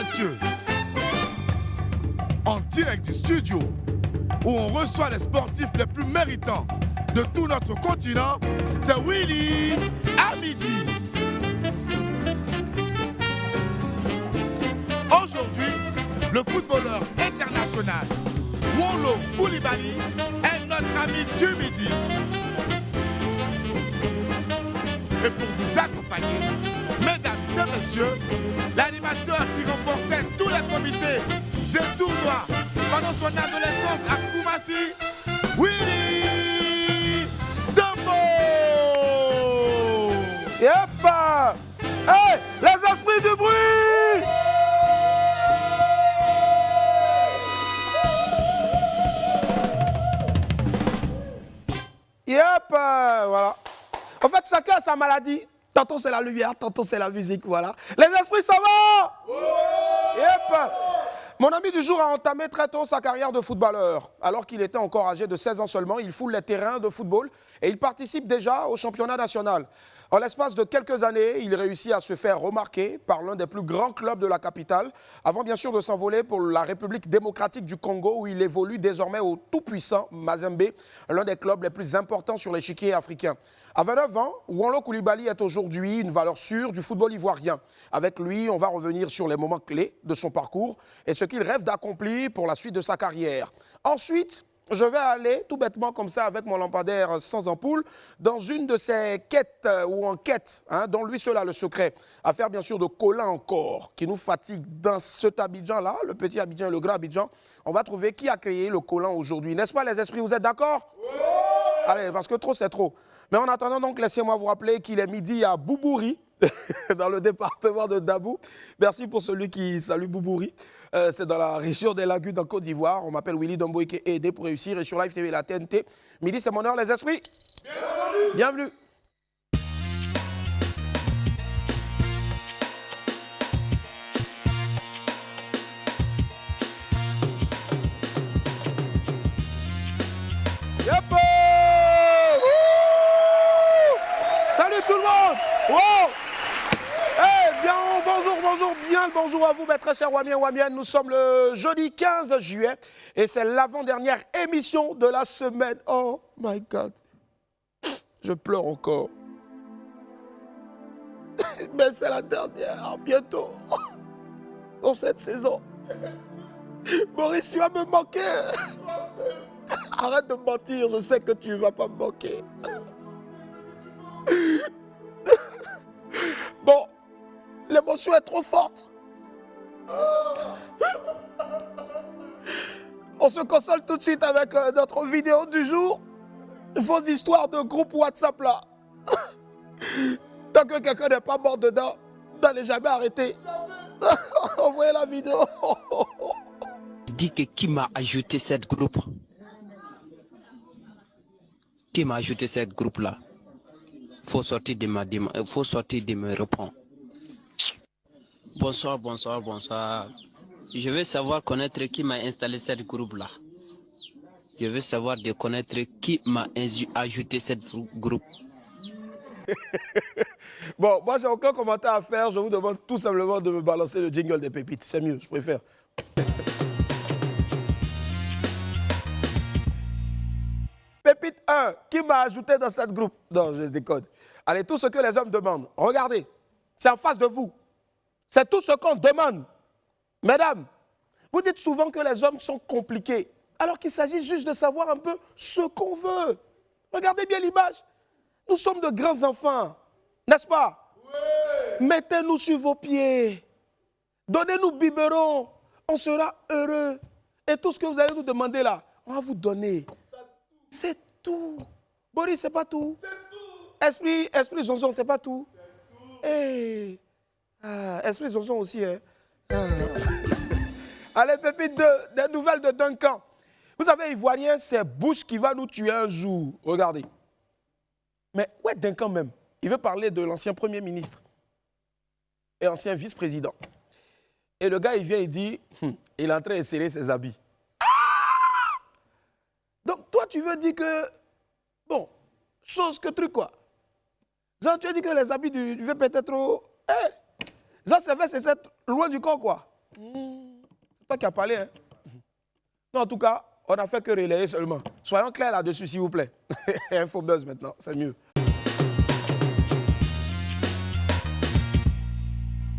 messieurs, en direct du studio, où on reçoit les sportifs les plus méritants de tout notre continent, c'est Willy à midi. Aujourd'hui, le footballeur international Wolo Koulibaly est notre ami du midi. Et pour vous accompagner, mesdames et messieurs, l'animateur qui remportait tous les comités et tournois pendant son adolescence à Koumassi, Willy Dombo. Yep! Hey, les esprits du bruit! Yep! Voilà. En fait, chacun a sa maladie. Tantôt c'est la lumière, tantôt c'est la musique, voilà. Les esprits, ça va? Yep! Mon ami du jour a entamé très tôt sa carrière de footballeur. Alors qu'il était encore âgé de 16 ans seulement, il foule les terrains de football et il participe déjà au championnat national. En l'espace de quelques années, il réussit à se faire remarquer par l'un des plus grands clubs de la capitale, avant bien sûr de s'envoler pour la République démocratique du Congo, où il évolue désormais au tout-puissant Mazembe, l'un des clubs les plus importants sur l'échiquier africain. À 29 ans, Wolo Koulibaly est aujourd'hui une valeur sûre du football ivoirien. Avec lui, on va revenir sur les moments clés de son parcours et ce qu'il rêve d'accomplir pour la suite de sa carrière. Ensuite, je vais aller tout bêtement comme ça avec mon lampadaire sans ampoule dans une de ces quêtes ou enquêtes dont lui seul a le secret. À faire bien sûr de Colin encore qui nous fatigue dans cet Abidjan-là, le petit Abidjan et le grand Abidjan. On va trouver qui a créé le Colin aujourd'hui. N'est-ce pas les esprits, vous êtes d'accord? Oui. Allez, parce que trop c'est trop. Mais en attendant donc, laissez-moi vous rappeler qu'il est midi à Boubouri, dans le département de Dabou. Merci pour celui qui salue Boubouri. C'est dans la région des Lagunes en Côte d'Ivoire. On m'appelle Willy Dombo qui est aidé pour réussir. Et sur Live TV, la TNT. Midi, c'est mon heure, les esprits. Bienvenue. Bienvenue. Yep. Salut tout le monde. Wow. Eh bien, bonjour, bien le bonjour à vous, mes très chers Wamiens, Wamiennes. Nous sommes le jeudi 15 juillet et c'est l'avant-dernière émission de la semaine. Oh my God. Je pleure encore. Mais c'est la dernière, bientôt. Pour cette saison. Maurice, tu vas me manquer. Arrête de mentir, je sais que tu ne vas pas me manquer. Bon, l'émotion est trop forte. On se console tout de suite avec notre vidéo du jour. Vos histoires de groupe WhatsApp là. Tant que quelqu'un n'est pas mort dedans, n'allez jamais arrêter. Envoyez la vidéo. Dis que qui m'a ajouté cette groupe? Qui m'a ajouté cette groupe là? Faut sortir de me répondre. Bonsoir. Je veux savoir connaître qui m'a installé cette groupe là. Je veux savoir de connaître qui m'a ajouté cette groupe. Bon, moi j'ai aucun commentaire à faire. Je vous demande tout simplement de me balancer le jingle des pépites. C'est mieux, je préfère. Pépite 1, qui m'a ajouté dans cette groupe? Non, je décode. Allez, tout ce que les hommes demandent, regardez, c'est en face de vous. C'est tout ce qu'on demande. Mesdames, vous dites souvent que les hommes sont compliqués, alors qu'il s'agit juste de savoir un peu ce qu'on veut. Regardez bien l'image. Nous sommes de grands enfants, n'est-ce pas? Oui. Mettez-nous sur vos pieds. Donnez-nous biberon. On sera heureux. Et tout ce que vous allez nous demander là, on va vous donner. C'est tout. Boris, c'est pas tout. C'est tout. Esprit Zonzon, c'est pas tout. Hey. Esprit Zonzon aussi, hein. Allez, pépite, des nouvelles de Duncan. Vous savez, Ivoirien, c'est Bush qui va nous tuer un jour. Regardez. Mais où est Duncan même? Il veut parler de l'ancien Premier ministre et ancien vice-président. Et le gars, il vient, il dit, il est en train de serrer ses habits. Donc, toi, tu veux dire que, bon, chose que truc, quoi. Genre, tu as dit que les habits du vieux peut-être trop... Jean Sévère, c'est loin du corps, quoi. C'est toi qui as parlé, hein? Non, en tout cas, on n'a fait que relayer seulement. Soyons clairs là-dessus, s'il vous plaît. Infobuzz maintenant, c'est mieux.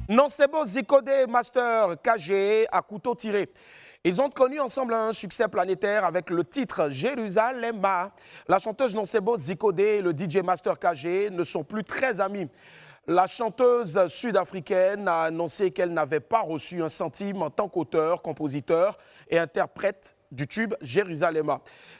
Nocebo Zikode Master KG à couteau tiré. Ils ont connu ensemble un succès planétaire avec le titre Jérusalem. La chanteuse Nocebo Zikode et le DJ Master KG ne sont plus très amis. La chanteuse sud-africaine a annoncé qu'elle n'avait pas reçu un centime en tant qu'auteur, compositeur et interprète du tube Jérusalem.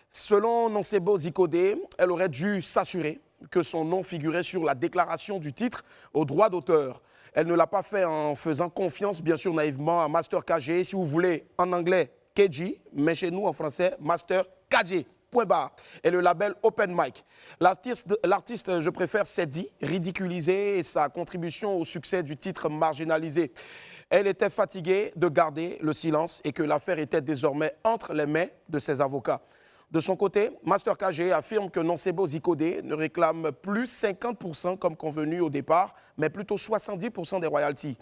Selon Nocebo Zikode, elle aurait dû s'assurer que son nom figurait sur la déclaration du titre au droit d'auteur. Elle ne l'a pas fait en faisant confiance, bien sûr, naïvement à Master KG. Si vous voulez, en anglais, KG, mais chez nous, en français, Master KG. Point barre. Et le label Open Mic. L'artiste, je préfère, s'est dit ridiculisé et sa contribution au succès du titre marginalisé. Elle était fatiguée de garder le silence et que l'affaire était désormais entre les mains de ses avocats. De son côté, Master KG affirme que Nocebo Zikode ne réclame plus 50% comme convenu au départ, mais plutôt 70% des royalties.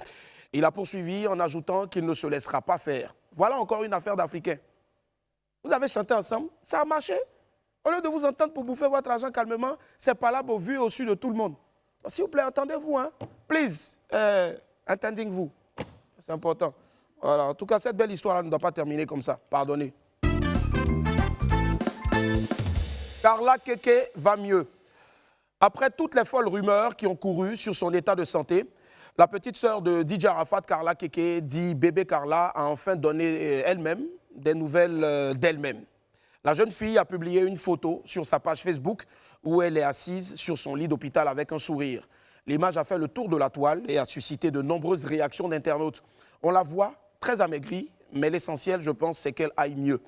Il a poursuivi en ajoutant qu'il ne se laissera pas faire. Voilà encore une affaire d'Africains. Vous avez chanté ensemble, ça a marché. Au lieu de vous entendre pour bouffer votre argent calmement, c'est pas là au vu et au su de tout le monde. S'il vous plaît, entendez-vous, hein? Please, entendez-vous. C'est important. Voilà. En tout cas, cette belle histoire ne doit pas terminer comme ça. Pardonnez. Karla Keke va mieux. Après toutes les folles rumeurs qui ont couru sur son état de santé, la petite sœur de DJ Arafat, Karla Keke, dit bébé Karla, a enfin donné elle-même des nouvelles d'elle-même. La jeune fille a publié une photo sur sa page Facebook où elle est assise sur son lit d'hôpital avec un sourire. L'image a fait le tour de la toile et a suscité de nombreuses réactions d'internautes. On la voit très amaigrie, mais l'essentiel, je pense, c'est qu'elle aille mieux.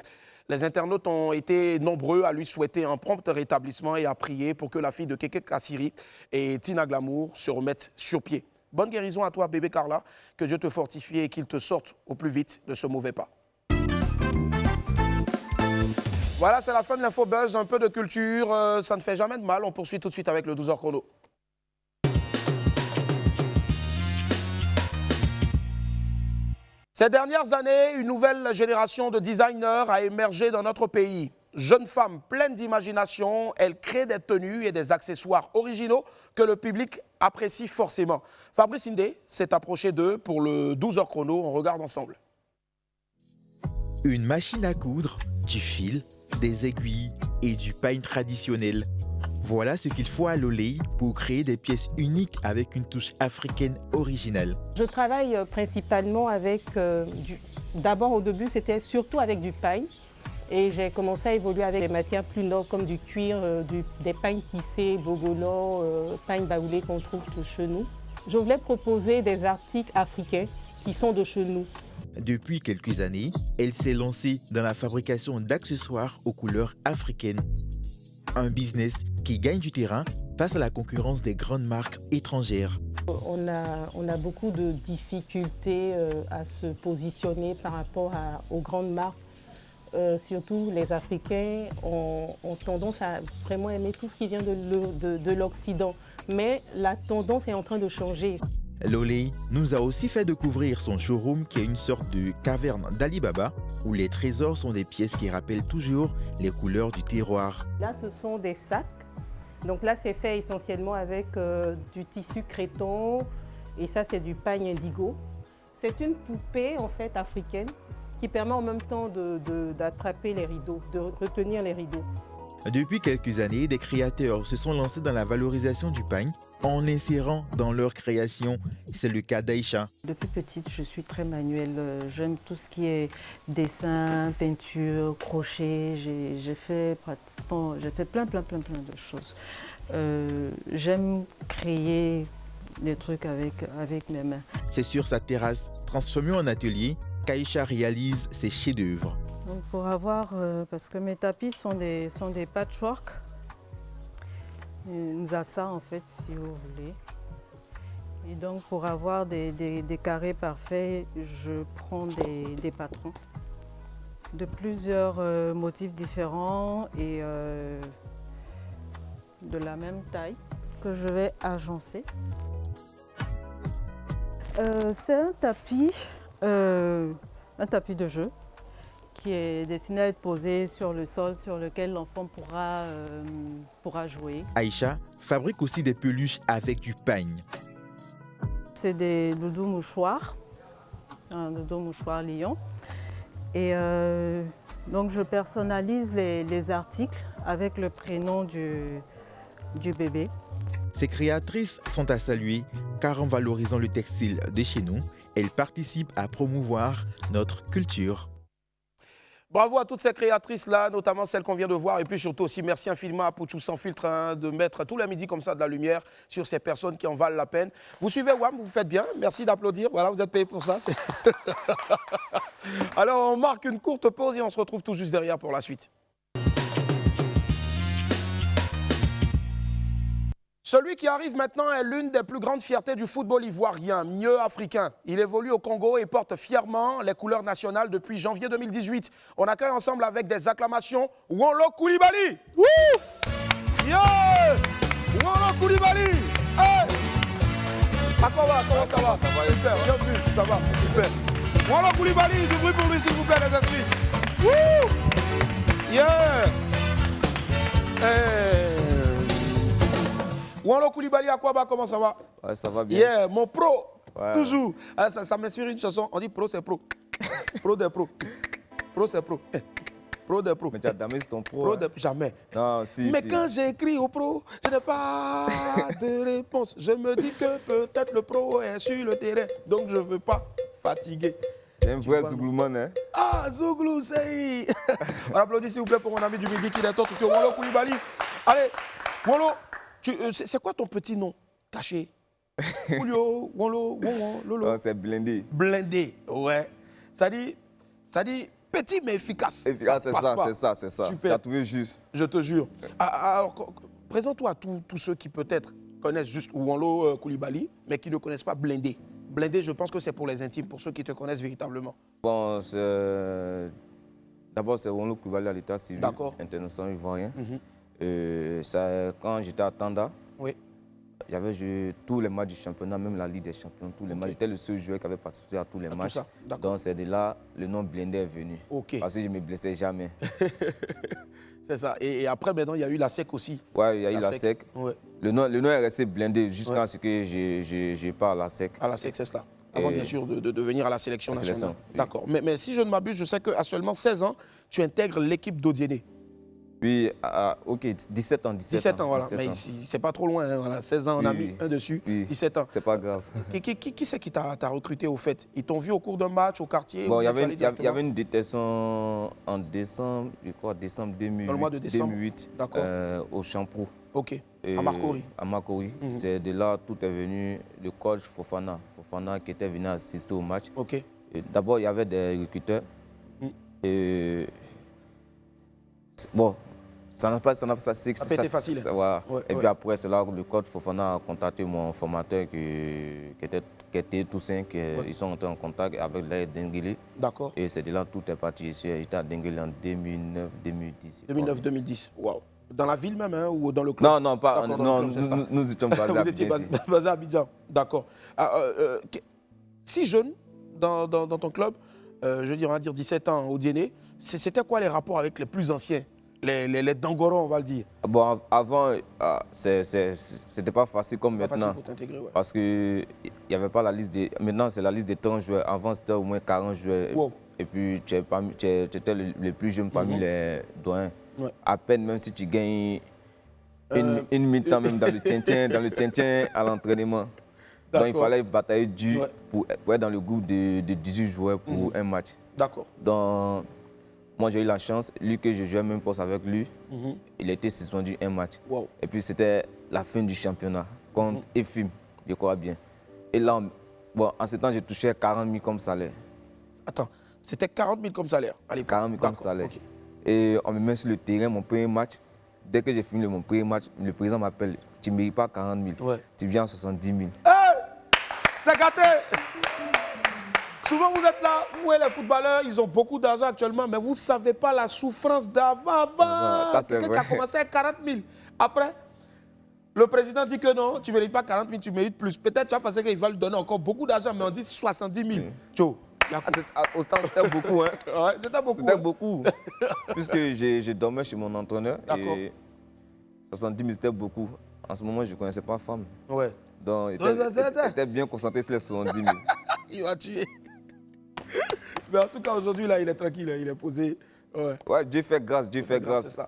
Les internautes ont été nombreux à lui souhaiter un prompt rétablissement et à prier pour que la fille de Keke Kassiri et Tina Glamour se remettent sur pied. Bonne guérison à toi, bébé Karla, que Dieu te fortifie et qu'il te sorte au plus vite de ce mauvais pas. Voilà, c'est la fin de l'Infobuzz, un peu de culture, ça ne fait jamais de mal. On poursuit tout de suite avec le 12h chrono. Ces dernières années, une nouvelle génération de designers a émergé dans notre pays. Jeunes femmes pleines d'imagination, elles créent des tenues et des accessoires originaux que le public apprécie forcément. Fabrice Indé s'est approché d'eux pour le 12h chrono. On regarde ensemble. Une machine à coudre, du fil, des aiguilles et du pain traditionnel. Voilà ce qu'il faut à Lolei pour créer des pièces uniques avec une touche africaine originale. Je travaille principalement avec, d'abord au début c'était surtout avec du pain et j'ai commencé à évoluer avec des matières plus nobles comme du cuir, des pains tissés, bogolan, pain baoulé qu'on trouve de chez nous. Je voulais proposer des articles africains qui sont de chez nous. Depuis quelques années, elle s'est lancée dans la fabrication d'accessoires aux couleurs africaines. Un business qui gagne du terrain face à la concurrence des grandes marques étrangères. On a beaucoup de difficultés à se positionner par rapport aux grandes marques. Surtout les Africains ont tendance à vraiment aimer tout ce qui vient de l'Occident. Mais la tendance est en train de changer. Lolei nous a aussi fait découvrir son showroom qui est une sorte de caverne d'Ali Baba où les trésors sont des pièces qui rappellent toujours les couleurs du terroir. Là, ce sont des sacs. Donc là, c'est fait essentiellement avec du tissu créton et ça, c'est du pagne indigo. C'est une poupée en fait africaine qui permet en même temps d'attraper les rideaux, de retenir les rideaux. Depuis quelques années, des créateurs se sont lancés dans la valorisation du pagne en l'insérant dans leur création. C'est le cas d'Aïcha. Depuis petite, je suis très manuelle. J'aime tout ce qui est dessin, peinture, crochet. J'ai fait plein de choses. J'aime créer des trucs avec mes mains. C'est sur sa terrasse, transformée en atelier, qu'Aïcha réalise ses chefs-d'œuvre. Donc pour avoir, parce que mes tapis sont des patchwork, Nzassa en fait si vous voulez. Et donc pour avoir des carrés parfaits, je prends des patrons de plusieurs motifs différents et de la même taille que je vais agencer. C'est un tapis Un tapis de jeu qui est destiné à être posé sur le sol sur lequel l'enfant pourra jouer. Aïcha fabrique aussi des peluches avec du pagne. C'est des doudous mouchoirs, un doudou mouchoir lion. Et donc je personnalise les articles avec le prénom du bébé. Ces créatrices sont à saluer car en valorisant le textile de chez nous, elles participent à promouvoir notre culture. Bravo à toutes ces créatrices-là, notamment celles qu'on vient de voir. Et puis surtout aussi, merci infiniment à Pouchou Sans Filtre de mettre tous les midis comme ça de la lumière sur ces personnes qui en valent la peine. Vous suivez WAM, vous faites bien. Merci d'applaudir. Voilà, vous êtes payés pour ça. Alors, on marque une courte pause et on se retrouve tout juste derrière pour la suite. Celui qui arrive maintenant est l'une des plus grandes fiertés du football ivoirien, mieux africain. Il évolue au Congo et porte fièrement les couleurs nationales depuis janvier 2018. On accueille ensemble avec des acclamations Wonlo Koulibaly. Wouh! Yeah! Wonlo Koulibaly! Hey! Comment ça va? Ça va, super, bienvenue, ça va, super. Wonlo Koulibaly, du bruit pour lui s'il vous plaît les esprits. Wouh! Yeah! Hey! Wonlo Koulibaly à quoi bas, comment ça va? Ouais, ça va bien. Yeah, mon pro, ouais. Toujours. Ah, ça m'inspire une chanson, on dit pro c'est pro. Pro des pros. Pro c'est pro. Pro des pros. Mais tu as damé ton pro. Pro des... Jamais. Non, si, Mais si. quand j'écris au pro, je n'ai pas de réponse. Je me dis que peut-être le pro est sur le terrain, donc je ne veux pas fatiguer. C'est un vrai Zouglouman, hein? Ah, Zouglou, c'est... On applaudit s'il vous plaît pour mon ami du midi qui est autre que Wonlo Koulibaly. Allez, Wonlo. C'est quoi ton petit nom caché? Julio, Wonlo, Wonwo, Lolo. Non, c'est blindé. Blindé, ouais. Ça dit petit mais efficace. Efficace, c'est ça. Super. Tu as trouvé juste. Je te jure. Alors, présente-toi à tous ceux qui peut-être connaissent juste Wonlo Koulibaly, mais qui ne connaissent pas Blindé. Blindé, je pense que c'est pour les intimes, pour ceux qui te connaissent véritablement. Bon, d'abord, c'est Wonlo Koulibaly à l'état civil international ivoirien. Quand j'étais à Tanda, oui. J'avais joué tous les matchs du championnat, même la Ligue des Champions, tous les matchs. J'étais le seul joueur qui avait participé à tous les matchs. Donc c'est de là le nom Blindé est venu. Parce que je ne me blessais jamais. C'est ça. Et après, maintenant, il y a eu la SEC aussi. Oui, il y a eu la SEC. Ouais. Le nom est resté Blindé jusqu'à ce que je parte à la SEC. À la SEC, c'est cela. Avant, bien sûr, de venir à la sélection nationale. Oui. D'accord. Mais si je ne m'abuse, je sais qu'à seulement 16 ans, tu intègres l'équipe d'Odiéné. Oui, ok, 17 ans. 17 ans, voilà. Mais c'est pas trop loin, hein, voilà. 16 ans, on a mis un dessus, 17 ans. C'est pas grave. Qui c'est qui t'a recruté au fait? Ils t'ont vu au cours d'un match, au quartier? Bon, il y avait une détention en décembre, je crois, décembre 2008. Dans le mois de décembre. 2008, au Champrou. Ok, à Marcory. À Marcory. C'est de là tout est venu, le coach Fofana qui était venu assister au match. Ok. D'abord, il y avait des recruteurs. Bon, ça n'a pas été facile. Voilà. Et puis après, c'est là que le coach Fofana a contacté mon formateur qui était Toussaint, ils sont entrés en contact avec l'aide Denguele. D'accord. Et c'est de là que tout est parti. J'étais à Denguele en 2009-2010. 2009-2010, waouh. Dans la ville même, hein, ou dans le club? Non, pas. Non, nous étions basés à Abidjan. Vous étiez basé à Abidjan, d'accord. Si jeune, dans ton club, je veux dire, on va dire 17 ans au Diéné, c'était quoi les rapports avec les plus anciens, les Dangorons, on va le dire? Bon, avant, c'était pas facile comme maintenant. Facile pour t'intégrer, ouais. Parce qu'il n'y avait pas la liste des... Maintenant, c'est la liste des 30 joueurs. Avant, c'était au moins 40 joueurs. Wow. Et puis, tu étais le plus jeune parmi les doyens. Ouais. À peine, même si tu gagnes une mi-temps même dans le tien à l'entraînement. Donc, il fallait batailler dur pour être dans le groupe de 18 joueurs pour un match. D'accord. Donc, moi, j'ai eu la chance. Lui, que je jouais même poste avec lui, il a été suspendu un match. Wow. Et puis, c'était la fin du championnat contre EFIM, je crois bien. Et là, en ce temps, j'ai touché 40 000 comme salaire. Attends, c'était 40 000 comme salaire à l'époque? 40 000 comme salaire. Okay. Et on me met sur le terrain, mon premier match. Dès que j'ai fini mon premier match, le président m'appelle. Tu ne mérites pas 40 000. Ouais. Tu viens à 70 000. Hey, c'est gâté! Souvent, vous êtes là, vous et les footballeurs, ils ont beaucoup d'argent actuellement, mais vous ne savez pas la souffrance d'avant. C'est quelqu'un qui a commencé à 40 000. Après, le président dit que non, tu ne mérites pas 40 000, tu mérites plus. Peut-être tu vas penser qu'il va lui donner encore beaucoup d'argent, mais on dit 70 000. Autant c'était beaucoup, hein. Ouais, c'était beaucoup. C'était hein. beaucoup. Puisque je dormais chez mon entraîneur. D'accord. Et 70 000, c'était beaucoup. En ce moment, je ne connaissais pas femme. Ouais. Donc, il était bien concentré sur les 70 000. Il va tuer. Mais en tout cas, aujourd'hui, là, il est tranquille, il est posé. Ouais, Ouais, Dieu fait grâce, Dieu fait grâce. c'est ça.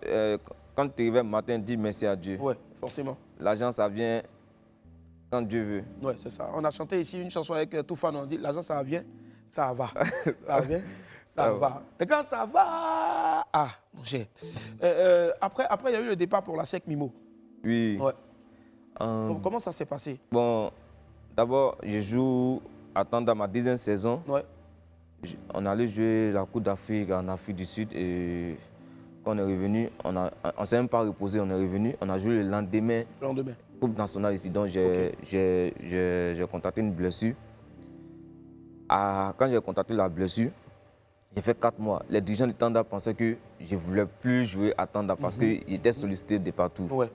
Quand tu arrives le matin, dis merci à Dieu. ouais, forcément. L'argent, ça vient quand Dieu veut. Ouais, c'est ça. On a chanté ici une chanson avec Toufan, on dit l'argent, ça vient, ça va. Ça vient, ça va. Et quand ça va, ah, mon cher. Après, il y a eu le départ pour la SEC Mimo. Oui. Ouais. Euh, Comment ça s'est passé? Bon, d'abord, je joue à Tanda ma 10e saison. Ouais. On allait jouer la Coupe d'Afrique en Afrique du Sud et quand on est revenu, on ne s'est même pas reposé, on est revenu. On a joué le lendemain, Le lendemain. Coupe nationale ici. Donc j'ai contracté une blessure. Quand j'ai contracté la blessure, j'ai fait 4 mois. Les dirigeants de Tanda pensaient que je ne voulais plus jouer à Tanda parce qu'ils étaient sollicités de partout. Ouais.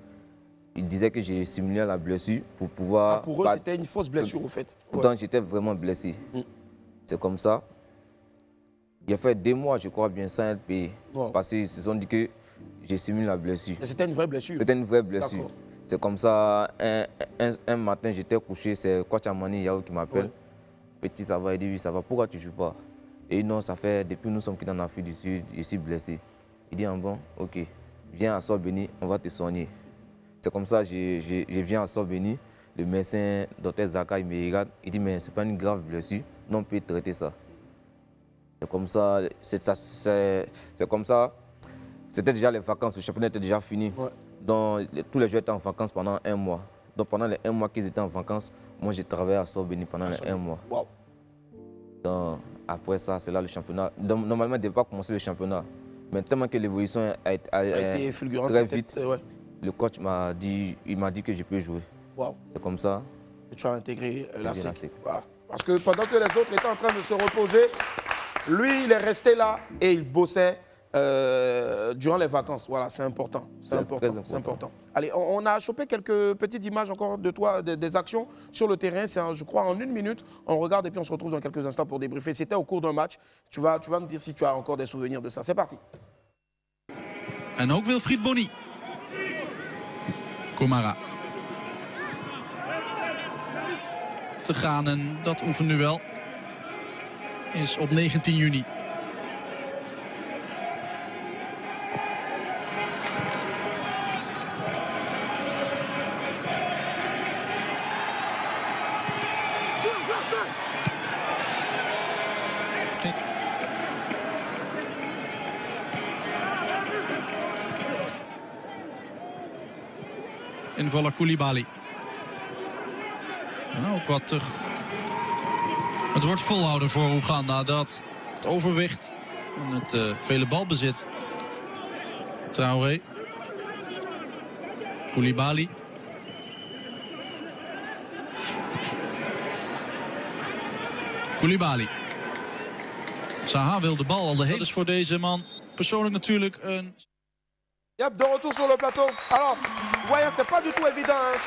Ils disaient que j'ai simulé la blessure pour pouvoir... Ah, pour eux, c'était une fausse blessure, au fait. Pourtant, j'étais vraiment blessé. C'est comme ça. J'ai fait 2 mois, je crois bien, sans être payé. Wow. Parce qu'ils se sont dit que j'ai simulé la blessure. Mais c'était une vraie blessure. C'était une vraie blessure. D'accord. C'est comme ça, un matin, j'étais couché, c'est Kwachamani Yao qui m'appelle. Ouais. Petit, ça va? Il dit, oui, ça va. Pourquoi tu ne joues pas? Et non, ça fait, depuis nous sommes quittés en Afrique du Sud, je suis blessé. Il dit, ah bon, ok, viens à Sorbeni, on va te soigner. C'est comme ça, je viens à Sorbeni. Le médecin, docteur Zaka, il me regarde. Il dit, mais ce n'est pas une grave blessure. Non, on peut traiter ça. C'est comme ça, c'est comme ça. C'était déjà les vacances, le championnat était déjà fini. Ouais. Donc, tous les joueurs étaient en vacances pendant 1 mois. Donc, pendant les 1 mois qu'ils étaient en vacances, moi, j'ai travaillé à Sorbeni pendant les 1 mois. Wow. Donc, après ça, c'est là le championnat. Donc, normalement, il ne devait pas commencer le championnat. Mais tellement que l'évolution a été fulgurante. très vite, Ouais. le coach m'a dit que je peux jouer. Wow. C'est comme ça. Et tu as intégré la Intégré la SEC. SEC. Voilà. Parce que pendant que les autres étaient en train de se reposer, lui, il est resté là et il bossait durant les vacances. Voilà, c'est important. C'est important. très important. C'est important. Allez, on a chopé quelques petites images encore de toi, des actions sur le terrain. C'est, je crois, en 1 minute. On regarde et puis on se retrouve dans quelques instants pour débriefer. C'était au cours d'un match. Tu vas me dire si tu as encore des souvenirs de ça. C'est parti. En ook Wilfried Bony. Komara. Te gaan en dat oefenduel is op 19 juni. Invaller Koulibaly. Nou, ook wat terug. Het wordt volhouden voor Oeganda. Dat het overwicht en het vele balbezit. Traoré. Koulibaly. Koulibaly. Zaha wil de bal al de hele... Dat is voor deze man persoonlijk natuurlijk een... Yep, de retour sur le plateau. Alors, voyez, c'est pas du tout évident hein,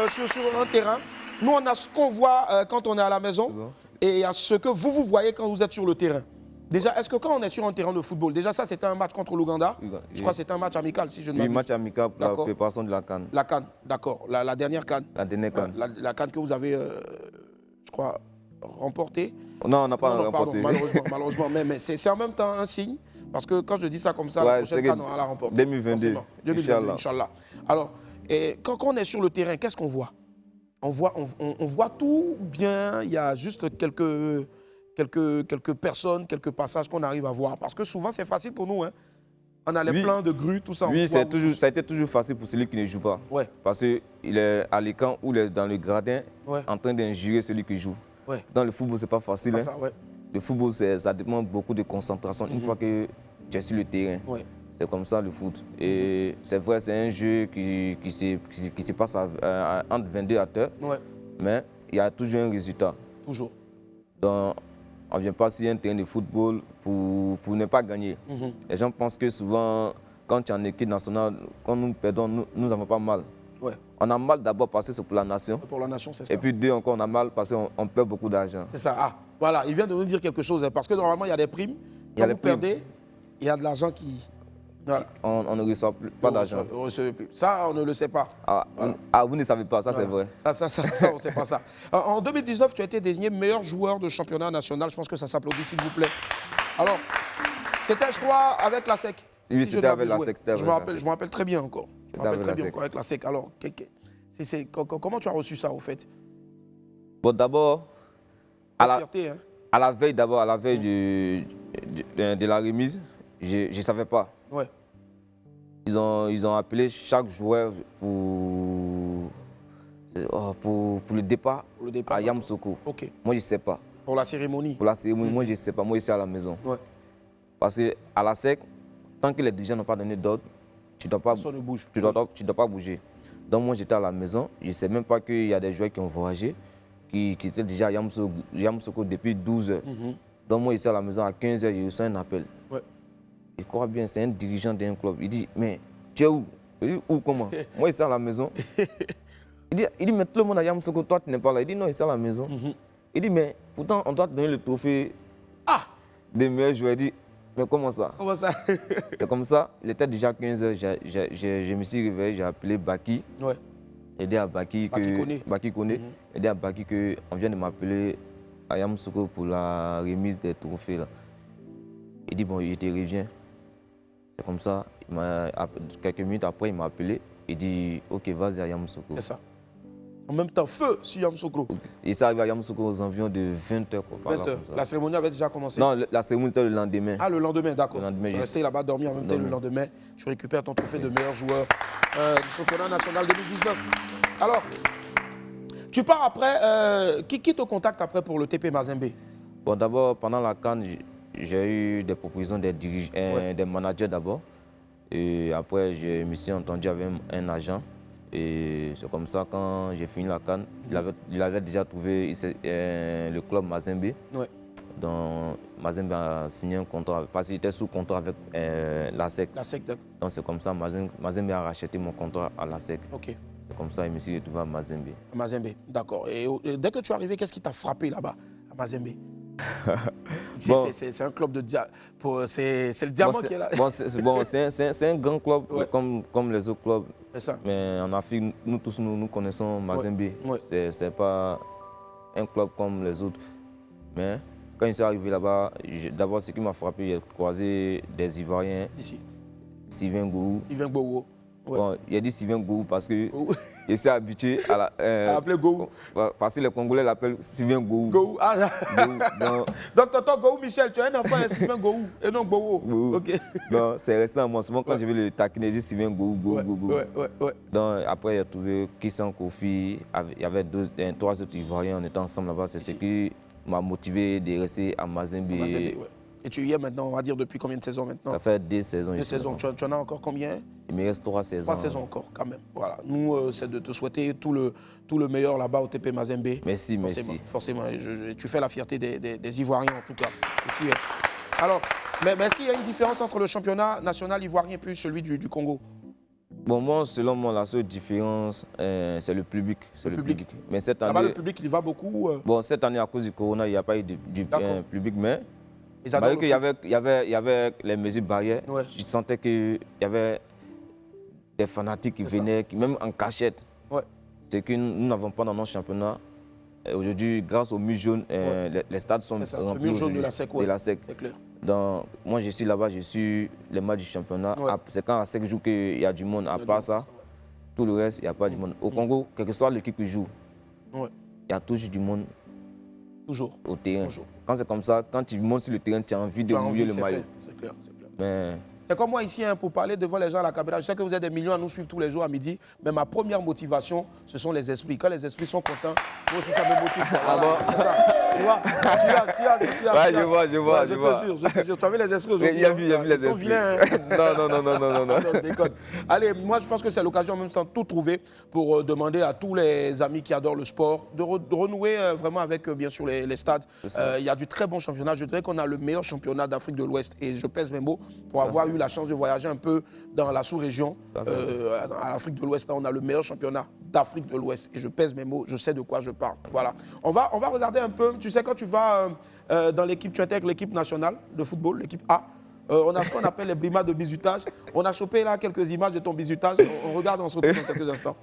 sur un terrain. Nous, on a ce qu'on voit quand on est à la maison et il y a ce que vous voyez quand vous êtes sur le terrain. Déjà, est-ce que quand on est sur un terrain de football, déjà ça c'était un match contre l'Ouganda. Je crois que c'était un match amical si je ne m'abuse. Oui, match amical pour la préparation de la CAN. La CAN, d'accord. La dernière CAN. La dernière CAN. La CAN que vous avez, je crois, remportée. Non, on n'a pas remporté. Pardon, malheureusement. Mais c'est en même temps un signe. Parce que quand je dis ça comme ça, la prochaine CAN, on va la remporter. 2022. 2022, Inch'Allah. Alors, quand on est sur le terrain, qu'est-ce qu'on voit? On voit tout bien, il y a juste quelques personnes, quelques passages qu'on arrive à voir. Parce que souvent, c'est facile pour nous. Hein. On a les plans de grues, tout ça. Oui, ça a été toujours facile pour celui qui ne joue pas. Ouais. Parce qu'il est à l'écran ou il est dans le gradin en train d'injurer celui qui joue. Ouais. Dans le football, ce n'est pas facile. Pas hein. ça, ouais. Le football, ça demande beaucoup de concentration une fois que tu es sur le terrain. Ouais. C'est comme ça le foot. Et c'est vrai, c'est un jeu qui se passe entre 22 acteurs. Ouais. Mais il y a toujours un résultat. Toujours. Donc, on ne vient pas sur un terrain de football pour ne pas gagner. Les gens pensent que souvent, quand tu es en équipe nationale, quand nous perdons, nous avons pas mal. Ouais. On a mal d'abord parce que c'est pour la nation. Pour la nation, c'est ça. Et puis deux, encore, on a mal parce qu'on perd beaucoup d'argent. C'est ça. Ah, Voilà, il vient de nous dire quelque chose, hein, parce que normalement, il y a des primes. Il y a Quand les vous primes. perdez, il y a de l'argent qui... Voilà. On ne reçoit pas d'argent. On recevait plus. Ça, on ne le sait pas. Vous ne savez pas, ça c'est vrai. Ça, on ne sait pas ça. En 2019, tu as été désigné meilleur joueur de championnat national. Je pense que ça s'applaudit, s'il vous plaît. Alors, c'était, je crois, avec la SEC. Oui, je c'était ne avec la m'abuse, SEC. Je me rappelle très bien encore. Je me rappelle très bien SEC. encore avec la SEC. Alors, comment tu as reçu ça, au fait? Bon, d'abord, La fierté, hein? à la veille de la remise, je ne savais pas. Ouais. Ils ont appelé chaque joueur pour le départ, à Yamoussoukro. Ok. Moi, je ne sais pas. Pour la cérémonie? Pour la cérémonie, moi, je ne sais pas. Moi, je suis à la maison. Ouais. Parce qu'à la SEC, tant que les dirigeants n'ont pas donné d'ordre, tu ne dois pas bouger. Tu dois pas bouger. Donc, moi, j'étais à la maison. Je ne sais même pas qu'il y a des joueurs qui ont voyagé, qui étaient déjà à Yamoussoukro depuis 12 heures. Donc, moi, ici à la maison, à 15 heures, j'ai reçu un appel. Ouais. Il croit bien, c'est un dirigeant d'un club. Il dit, mais tu es où? Je dis, où, comment? Moi, ici à la maison. Il dit, mais tout le monde à Yamoussoukro, toi, tu n'es pas là. Il dit, non, ici à la maison. Il dit, mais pourtant, on doit te donner le trophée des meilleurs joueurs. Il dit, mais comment ça? Comment ça? C'est comme ça. Il était déjà 15 heures. Je me suis réveillé, j'ai appelé Baki. Ouais. Aidé à Baki. Baki connaît. Aidé à Baki qu'on vient de m'appeler à Yamoussoukro pour la remise des trophées. Là. Il dit, bon, il te revient. C'est comme ça. Quelques minutes après, il m'a appelé. Il dit, ok, vas-y à Yamoussoukro. C'est ça. En même temps, feu sur Yamoussoukro. Il s'est arrivé à Yamoussoukro aux environs de 20h. 20h. La cérémonie avait déjà commencé? Non, la cérémonie était le lendemain. Ah, le lendemain, d'accord. Tu es juste... resté là-bas dormir en même temps le lendemain. Tu récupères ton trophée de meilleur joueur du championnat national 2019. Alors, tu pars après. Qui te contacte après pour le TP Mazembe? Bon, d'abord, pendant la CAN, j'ai eu des propositions des dirigeants, des managers d'abord. Et après, je me suis entendu avec un agent. Et c'est comme ça, quand j'ai fini la CAN, il avait déjà trouvé le club Mazembe. Ouais. Donc, Mazembe a signé un contrat, parce qu'il était sous contrat avec la SEC. La SEC, d'accord. Donc c'est comme ça, Mazembe a racheté mon contrat à la SEC. Ok. C'est comme ça, je me suis retrouvé à Mazembe. Mazembe, d'accord. Et dès que tu es arrivé, qu'est-ce qui t'a frappé là-bas, à Mazembe? C'est un club de diamant. C'est le diamant qui est là. C'est un grand club comme les autres clubs. C'est ça. Mais en Afrique, nous tous, nous connaissons Mazembe. C'est pas un club comme les autres. Mais quand je suis arrivé là-bas, d'abord, ce qui m'a frappé, j'ai croisé des Ivoiriens. Ici. Sylvain Gourou. Sylvain Gourou. Ouais. Bon, il a dit Sylvain Gourou parce que il s'est habitué à l'appeler Gourou. Parce que les Congolais l'appellent Sylvain Gourou. Gourou. Ah. Gourou. Donc, tonton Gourou Michel, tu as un enfant, Sylvain Gourou, et non Gourou. Ok. Non, c'est récent. Moi, souvent, quand je vais le taquiner, je dis Sylvain Gourou, Gourou. Ouais. Donc, après, il a trouvé Kissan Kofi. Il y avait trois autres Ivoiriens. On était ensemble là-bas. C'est ce qui m'a motivé de rester à Mazembe. Et tu y es maintenant, on va dire, depuis combien de saisons maintenant? Ça fait 2 saisons. 2 saisons. Tu en as encore combien? Il me reste 3 saisons. 3 saisons encore, quand même. Voilà. Nous, c'est de te souhaiter tout le meilleur là-bas au TP Mazembe. Merci, forcément. Tu fais la fierté des Ivoiriens, en tout cas, où tu es. Alors, mais est-ce qu'il y a une différence entre le championnat national ivoirien et celui du Congo? Bon, moi, selon moi, la seule différence, c'est le public. Le public. Mais cette année, là-bas, le public, il va beaucoup. Bon, cette année, à cause du corona, il n'y a pas eu de public, mais malgré qu'il y avait les mesures barrières, je sentais qu'il y avait des fanatiques qui venaient, même en cachette. Ouais. C'est que nous n'avons pas dans notre championnat. Aujourd'hui, grâce au mur jaune, les stades sont remplis. Le mur jaune de la SEC, c'est clair. Donc, moi, je suis là-bas, je suis les matchs du championnat. C'est quand la SEC joue qu'il y a du monde. À part ça, tout le reste, il n'y a pas du monde. Au Congo, quelle que soit l'équipe qui joue, il y a toujours du monde. Toujours. Au terrain. Toujours. Quand c'est comme ça, quand tu montes sur le terrain, tu as envie de mouiller le maillot. C'est clair. Mais... C'est comme moi ici, pour parler devant les gens à la caméra. Je sais que vous êtes des millions à nous suivre tous les jours à midi, mais ma première motivation, ce sont les esprits. Quand les esprits sont contents, moi aussi ça me motive. Ah bon? C'est ça. Tu vois? Je vois. Je te jure. Tu as vu les esprits aujourd'hui? Il y a vu les esprits. Ils sont vilains. Non. Je déconne. Allez, moi je pense que c'est l'occasion en même temps de tout trouver pour demander à tous les amis qui adorent le sport de renouer vraiment avec bien sûr les stades. Il y a du très bon championnat. Je dirais qu'on a le meilleur championnat d'Afrique de l'Ouest et je pèse mes mots pour avoir eu la chance de voyager un peu dans la sous-région. À l'Afrique de l'Ouest, on a le meilleur championnat d'Afrique de l'Ouest. Et je pèse mes mots, je sais de quoi je parle. Voilà. On va regarder un peu, tu sais, quand tu vas dans l'équipe, tu intègres l'équipe nationale de football, l'équipe A, on a ce qu'on appelle les brimades de bizutage. On a chopé là quelques images de ton bizutage. On regarde, on se retrouve dans quelques instants.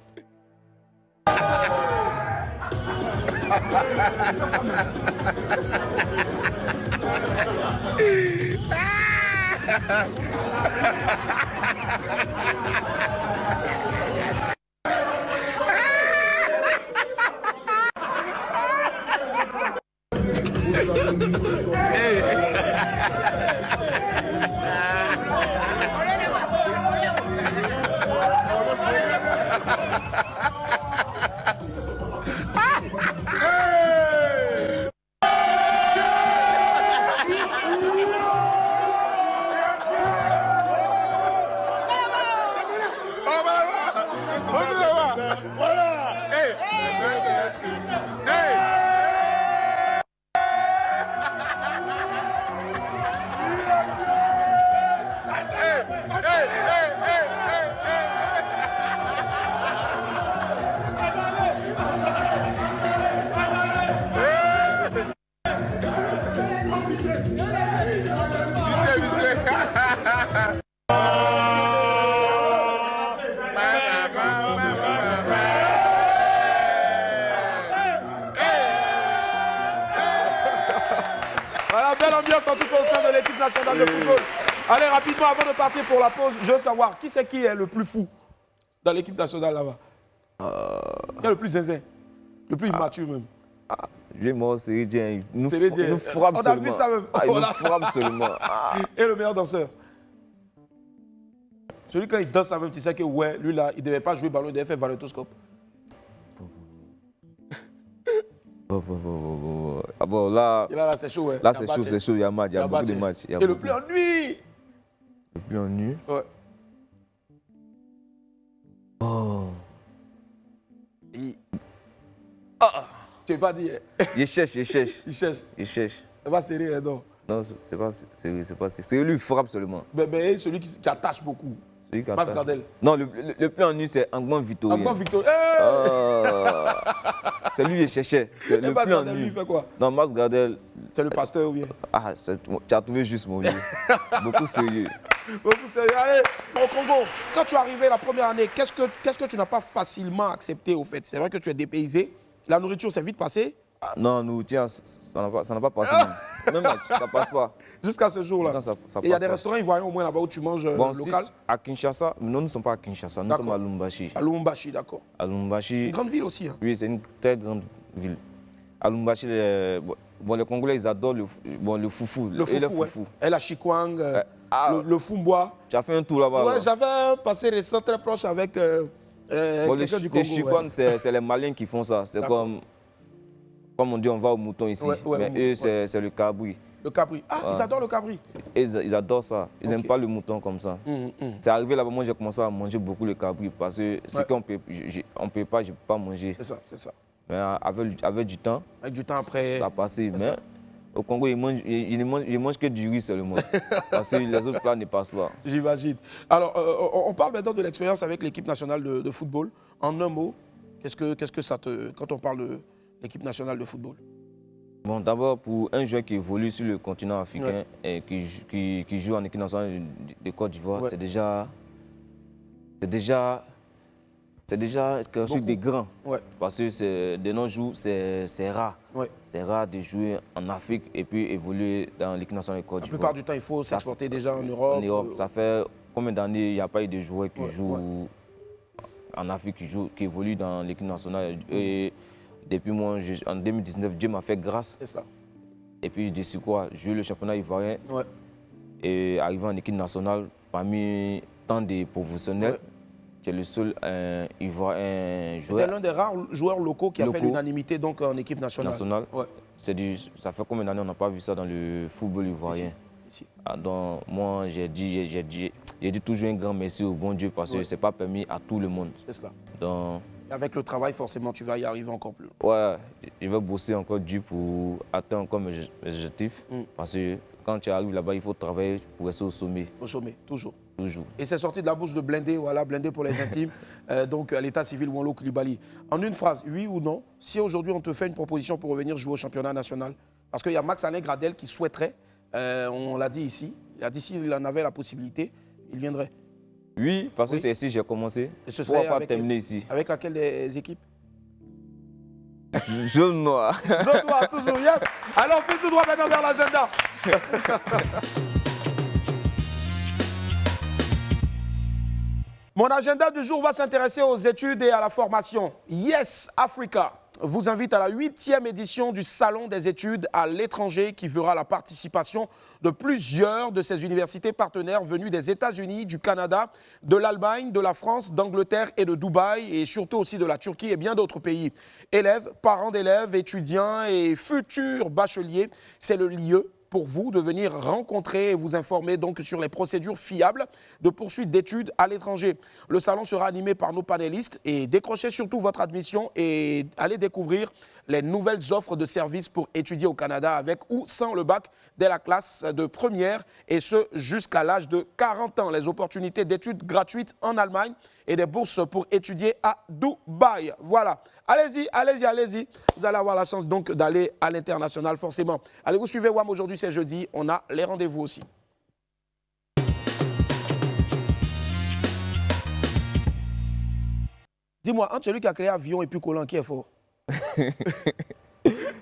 Voilà, belle ambiance en tout cas au sein de l'équipe nationale de football. Allez, rapidement, avant de partir pour la pause, je veux savoir qui est le plus fou dans l'équipe nationale là-bas. Qui est le plus zinzin, le plus immature même. Moi, Sérédien, il nous frappe on seulement. a vu ça même. Il nous frappe seulement. Et le meilleur danseur? Celui quand il danse ça même, tu sais que ouais, lui là, il ne devait pas jouer ballon, il devait faire valétoscope. Ah bon, là, c'est chaud, ouais. Là, c'est chaud, il y a match, il y a beaucoup de matchs. Et le plus ennui? Le plus ennui? Ouais. Oh. Tu veux pas dire? Il cherche. Il cherche. C'est pas sérieux, non? Non, c'est pas sérieux, c'est pas sérieux. C'est lui qui frappe seulement. Mais celui qui attache beaucoup. Celui qui attache. Gardel. Non, le plus ennuyeux, c'est Angban Victorien. Angban Victorien. C'est lui qui cherchait. C'est le plus ennuyeux. Lui, il fait quoi? Non, Mas Gardel. C'est le pasteur ou bien? Ah, tu as trouvé juste, mon vieux. Beaucoup sérieux. Beaucoup sérieux. Allez, au Congo, quand tu es arrivé la première année, qu'est-ce que tu n'as pas facilement accepté au fait? C'est vrai que tu es dépaysé. La nourriture s'est vite passée? Non, nourriture, ça n'a pas passé. Même ça passe pas. Jusqu'à ce jour-là. Et il y a des restaurants ivoiriens au moins là-bas où tu manges local? À Kinshasa, non, nous ne sommes pas à Kinshasa, nous sommes à Lubumbashi. À Lubumbashi, d'accord. À Lubumbashi. Une grande ville aussi. Hein. Oui, c'est une très grande ville. À Lubumbashi, les Congolais, ils adorent le foufou. Le foufou, ouais. Et la chikwang, le fumbois. Tu as fait un tour là-bas? Ouais, j'avais un passé récent très proche avec quelqu'un du Congo. Les chikwang, c'est les Maliens qui font ça. C'est comme on dit, on va au mouton ici. Mais eux, c'est le cabri. Le cabri. Ah, ils adorent le cabri. Ils adorent ça. Ils n'aiment pas le mouton comme ça. C'est arrivé là-bas, moi j'ai commencé à manger beaucoup le cabri parce que ce qu'on peut pas, je ne peux pas manger. C'est ça. Mais avec du temps. Avec du temps après. Ça a passé. Mais au Congo, ils ne mangent que du riz seulement. Parce que les autres plats ne passent pas. J'imagine. Alors, on parle maintenant de l'expérience avec l'équipe nationale de football. En un mot, qu'est-ce que ça te. Quand on parle de l'équipe nationale de football? Bon, d'abord, pour un joueur qui évolue sur le continent africain et qui joue en équipe nationale de Côte d'Ivoire, c'est déjà quelque chose de grand. Parce que de nos jours, c'est rare. C'est rare de jouer en Afrique et puis évoluer dans l'équipe nationale de Côte d'Ivoire. La plupart du temps, il faut s'exporter déjà en Europe. En Europe, ça fait combien d'années il n'y a pas eu de joueurs qui jouent en Afrique, qui évoluent dans l'équipe nationale. Et depuis moi, en 2019, Dieu m'a fait grâce. C'est ça. Et puis, je suis quoi? Jouer le championnat ivoirien et arriver en équipe nationale parmi tant de professionnels. Tu es le seul Ivoirien joueur. Tu es l'un des rares joueurs locaux qui a fait l'unanimité donc en équipe nationale. Ça fait combien d'années on n'a pas vu ça dans le football ivoirien? Donc, moi, j'ai dit toujours un grand merci au bon Dieu parce que ce n'est pas permis à tout le monde. C'est cela. Donc, avec le travail, forcément, tu vas y arriver encore plus. Ouais, je vais bosser encore dur pour atteindre encore mes objectifs. Parce que quand tu arrives là-bas, il faut travailler pour rester au sommet. Au sommet, toujours. Toujours. Et c'est sorti de la bouche de Blindé, voilà, Blindé pour les intimes, donc à l'état civil Wonlo Koulibaly. En une phrase, oui ou non, si aujourd'hui on te fait une proposition pour revenir jouer au championnat national, parce qu'il y a Max-Alain Gradel qui souhaiterait, on l'a dit ici, il a dit s'il en avait la possibilité, il viendrait. Oui, parce que c'est ici que j'ai commencé. Et ce Pourquoi serait pas terminer ici? Avec laquelle des équipes? Jaune noir. Jaune noir, toujours bien. Alors, file tout droit maintenant vers l'agenda. Mon agenda du jour va s'intéresser aux études et à la formation. Yes Africa vous invite à la 8e édition du Salon des études à l'étranger qui verra la participation de plusieurs de ces universités partenaires venues des États-Unis, du Canada, de l'Allemagne, de la France, d'Angleterre et de Dubaï et surtout aussi de la Turquie et bien d'autres pays. Élèves, parents d'élèves, étudiants et futurs bacheliers, c'est le lieu pour vous de venir rencontrer et vous informer donc sur les procédures fiables de poursuite d'études à l'étranger. Le salon sera animé par nos panélistes et décrochez surtout votre admission et allez découvrir les nouvelles offres de services pour étudier au Canada avec ou sans le bac dès la classe de première et ce jusqu'à l'âge de 40 ans. Les opportunités d'études gratuites en Allemagne et des bourses pour étudier à Dubaï. Voilà. Allez-y, allez-y, allez-y. Vous allez avoir la chance donc d'aller à l'international forcément. Allez, vous suivez WAM aujourd'hui, c'est jeudi. On a les rendez-vous aussi. Dis-moi, entre celui qui a créé Avion et puis Collant, qui est fort?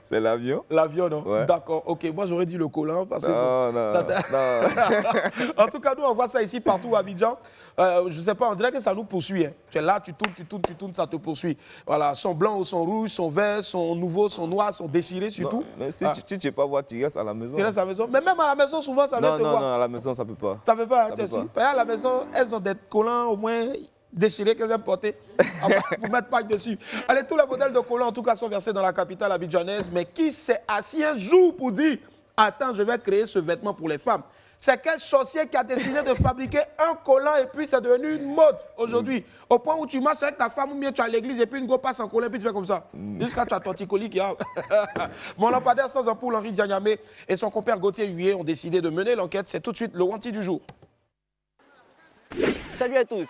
C'est l'avion? L'avion, non? Ouais. D'accord, ok. Moi, j'aurais dit le Collant parce que... Non. En tout cas, nous, on voit ça ici partout à Abidjan. Je ne sais pas, on dirait que ça nous poursuit. Hein. Tu es là, tu tournes, ça te poursuit. Voilà, son blanc ou son rouge, son vert, son nouveau, son noir, son déchiré surtout. Non, mais si tu ne sais pas voir, tu restes à la maison. Tu restes à la maison. Mais même à la maison, souvent, ça vient te voir. Non, à la maison, ça ne peut pas. Ça ne peut pas, hein, tu sais. À la maison, elles ont des collants au moins déchirés qu'elles aiment porter. Pour mettre pas dessus. Allez, tous les modèles de collants, en tout cas, sont versés dans la capitale abidjanaise. Mais qui s'est assis un jour pour dire « Attends, je vais créer ce vêtement pour les femmes ». C'est quel sorcier qui a décidé de fabriquer un collant et puis c'est devenu une mode aujourd'hui. Au point où tu marches avec ta femme ou bien tu es à l'église et puis une go passe en collant et puis tu fais comme ça. Jusqu'à tu as ton torticolis qui a. Mon lampadaire sans ampoule, Henri Dianyamé et son compère Gauthier Huyer ont décidé de mener l'enquête. C'est tout de suite le Wanti du jour. Salut à tous.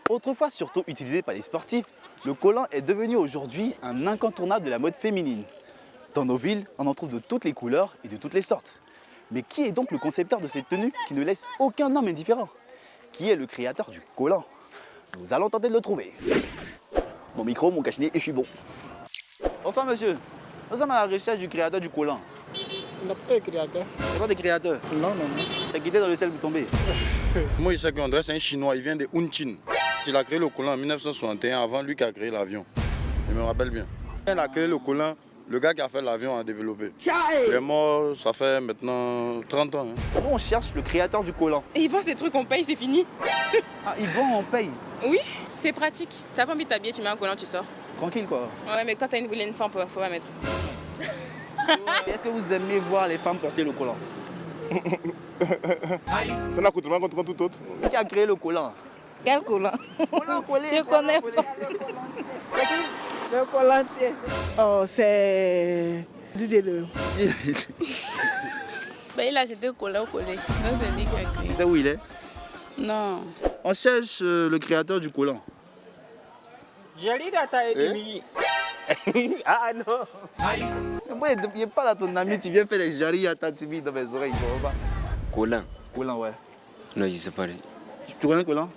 Autrefois surtout utilisé par les sportifs, le collant est devenu aujourd'hui un incontournable de la mode féminine. Dans nos villes, on en trouve de toutes les couleurs et de toutes les sortes. Mais qui est donc le concepteur de cette tenue qui ne laisse aucun homme indifférent? Qui est le créateur du collant? Nous allons tenter de le trouver. Mon micro, mon cache-nez et je suis bon. Bonsoir monsieur. Nous sommes à la recherche du créateur du collant. On n'a pas de créateur. C'est pas des créateurs? Non. C'est qui était dans le ciel pour tomber. Moi je sais qu'André c'est un Chinois, il vient de Hunchin. Il a créé le collant en 1961, avant lui qui a créé l'avion. Je me rappelle bien. Il a créé le collant. Le gars qui a fait l'avion a développé. Il est mort, ça fait maintenant 30 ans. Hein. Nous, on cherche le créateur du collant. Et ils vendent ces trucs, on paye, c'est fini. Ah, ils vendent, on paye? Oui, c'est pratique. T'as pas envie de t'habiller, tu mets un collant, tu sors. Tranquille quoi. Ouais, mais quand t'as une femme, faut pas mettre. Est-ce que vous aimez voir les femmes porter le collant? C'est l'accoutrement contre tout autre. Qui a créé le collant? Quel collant? Collant collé. Je connais pas. Le collantier. Oh, c'est... Dis-le. Ben, il a acheté le collant collé. Non, c'est lui qui a créé. Tu sais où il est? Non. On cherche le créateur du collant. Joli data et Ah non. Moi, il n'est pas là ton ami, tu viens faire les jari à ta timi dans mes oreilles. Collant. Collant, ouais. Non, je ne sais pas. Tu connais collant?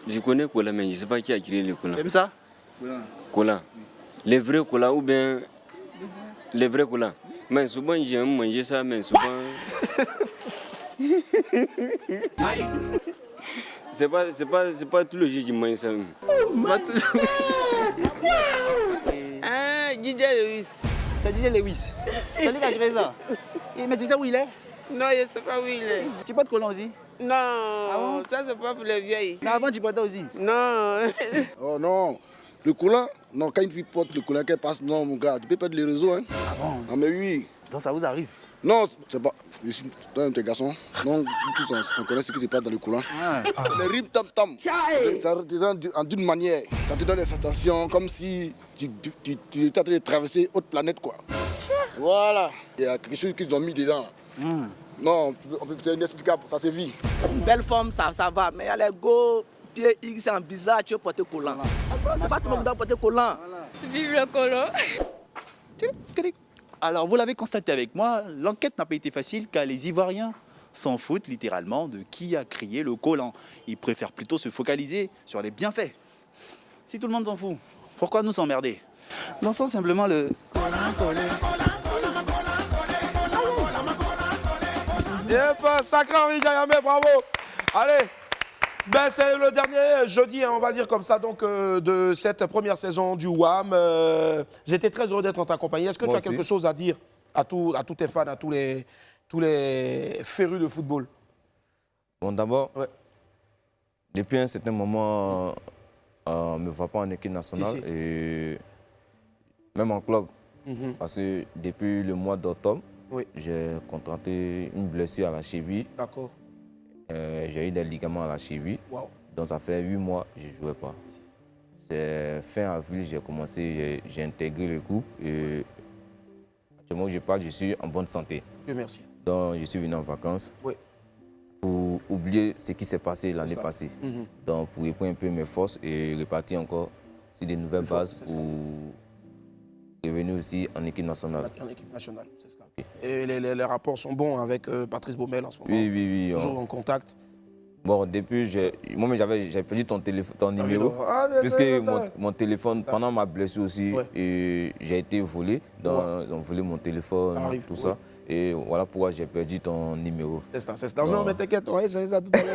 Je connais collant, mais je ne sais pas qui a créé le collant. Comme ça? Collant. Les vrais collants ou bien les vrais collants. Mais souvent j'aime manger ça, mais souvent. c'est pas tout le jour que je mange ça. Ah, DJ Lewis. C'est DJ Lewis. C'est lui qui a créé ça. Mais tu sais où il est? Non, je ne sais pas où il est. Tu portes collant aussi? Non, bon? Ça c'est pas pour les vieilles. Mais avant tu portais aussi? Non. Oh non, le collant, non, quand une fille porte le collant qu'elle passe, non mon gars, tu peux perdre les réseaux. Hein. Ah bon? Ah mais oui. Donc ça vous arrive? Non, c'est pas. Je suis un de tes garçons. Non, tous on connaît ce qui se passe dans le collant. Le rime tam-tam. Ça te donne en d'une manière. Ça te donne des sensations comme si tu étais en train de traverser une autre planète quoi. Voilà. Il y a quelque chose qu'ils ont mis dedans. Non, c'est inexplicable, ça se vit. Une belle forme, ça va, mais il y a les go, pieds X, c'est un bizarre, tu veux porter collant. C'est pas tout le monde qui doit porter collant. Vive le collant. Alors, vous l'avez constaté avec moi, l'enquête n'a pas été facile car les Ivoiriens s'en foutent littéralement de qui a créé le collant. Ils préfèrent plutôt se focaliser sur les bienfaits. Si tout le monde s'en fout, pourquoi nous s'emmerder? Dansons simplement le... Yep, sacré Henri Gayamé, bravo. Allez, ben, c'est le dernier jeudi, hein, on va le dire comme ça, donc, de cette première saison du WAM. J'étais très heureux d'être en ta compagnie. Est-ce que tu as quelque chose à dire à tous tes fans, à tous les férus de football? Bon, d'abord, depuis un certain moment, on ne me voit pas en équipe nationale et même en club. Parce que depuis le mois d'octobre, j'ai contracté une blessure à la cheville. D'accord. J'ai eu des ligaments à la cheville. Wow. Donc ça fait 8 mois que je ne jouais pas. C'est fin avril, j'ai commencé, j'ai intégré le groupe et actuellement je parle, je suis en bonne santé. Dieu merci. Donc je suis venu en vacances pour oublier ce qui s'est passé l'année passée. Donc pour reprendre un peu mes forces et repartir encore sur des nouvelles bases pour revenir aussi en équipe nationale. En équipe nationale, c'est cela. Et les rapports sont bons avec Patrice Baumel en ce moment. Oui. Toujours en contact. Bon, depuis, moi j'avais perdu ton numéro, puisque mon téléphone, pendant ma blessure aussi, j'ai été volé, donc on volé mon téléphone, tout ça. Et voilà pourquoi j'ai perdu ton numéro. C'est ça. Non, mais t'inquiète, j'ai ça tout à l'heure.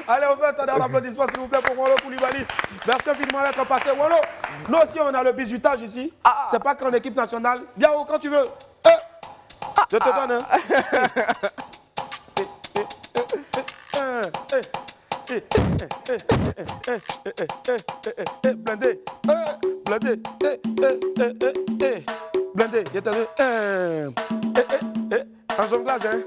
Allez, on fait un dernier applaudissement, s'il vous plaît, pour Wolo Koulibaly. Merci infiniment d'être passé. Wolo, nous aussi, on a le bizutage ici. C'est pas qu'en équipe nationale. Viens, quand tu veux. Je te donne, hein. Blindé, blindé, il est un jonglage, hein.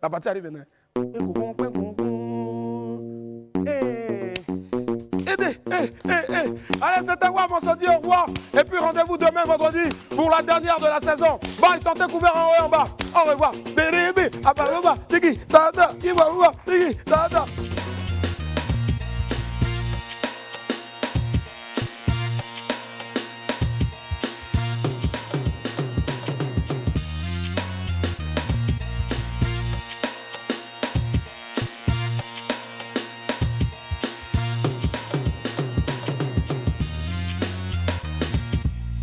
La partie arrive maintenant. Allez, c'était WAM, on se dit au revoir. Et puis rendez-vous demain vendredi pour la dernière de la saison. Bye, santé couvert en haut et en bas. Au revoir. Biribi, abaruba, tiki, tada, ibaruba, tiki, tada.